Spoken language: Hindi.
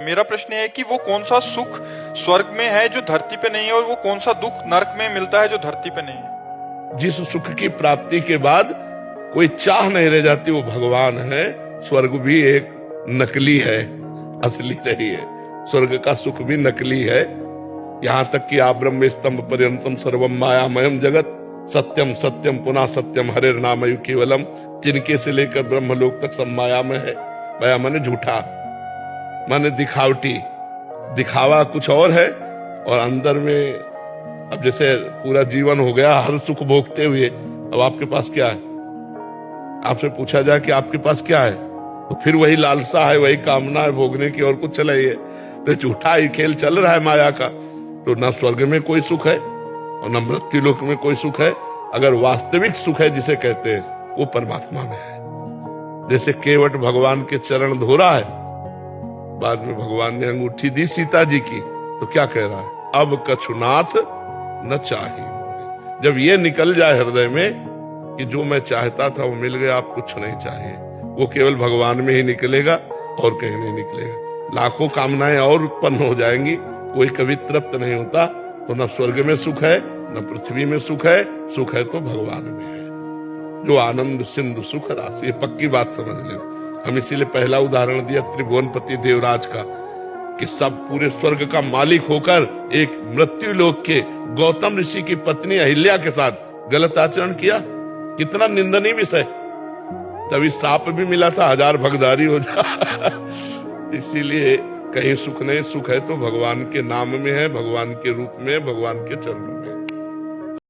मेरा प्रश्न है कि वो कौन सा सुख स्वर्ग में है जो धरती पे नहीं है, और वो कौन सा दुख नरक में मिलता है जो धरती पे नहीं है। जिस सुख की प्राप्ति के बाद कोई चाह नहीं रह जाती वो भगवान है। स्वर्ग भी एक नकली है, असली नहीं है। स्वर्ग का सुख भी नकली है। यहाँ तक कि आप ब्रह्म स्तंभ पर्यंतम सर्वम मायामयम जगत सत्यम सत्यम पुनः सत्यम हरे नामयु केवलम, जिनके से लेकर ब्रह्मलोक तक सब माया में है। माया माने झूठा, माने दिखावटी। दिखावा कुछ और है और अंदर में अब जैसे पूरा जीवन हो गया हर सुख भोगते हुए, अब आपके पास क्या है? आपसे पूछा जाए कि आपके पास क्या है, तो फिर वही लालसा है, वही कामना है भोगने की, और कुछ चला ही है। तो झूठा ही खेल चल रहा है माया का। तो ना स्वर्ग में कोई सुख है और न मृत्यु लोक में कोई सुख है। अगर वास्तविक सुख है जिसे कहते हैं वो परमात्मा में है। जैसे केवट भगवान के चरण धो रहा है, बाद में भगवान ने अंगूठी दी सीता जी की, तो क्या कह रहा है? अब कछुनाथ न चाहिए। जब ये निकल जाए हृदय में कि जो मैं चाहता था वो मिल गया, आप कुछ नहीं चाहिए, वो केवल भगवान में ही निकलेगा और कहीं नहीं निकलेगा। लाखों कामनाएं और उत्पन्न हो जाएंगी, कोई कभी तृप्त नहीं होता। तो न स्वर्ग में सुख है न पृथ्वी में सुख है। सुख है तो भगवान में है, जो आनंद सिंधु सुख राशि। ये पक्की बात समझ ले। हम इसीलिए पहला उदाहरण दिया त्रिभुवनपति देवराज का, कि सब पूरे स्वर्ग का मालिक होकर एक मृत्यु लोक के गौतम ऋषि की पत्नी अहिल्या के साथ गलत आचरण किया। कितना निंदनीय विषय। तभी साप भी मिला था, 1000 भगदारी हो जा। इसीलिए कहीं सुख नहीं, सुख है तो भगवान के नाम में है, भगवान के रूप में, भगवान के चरणों में।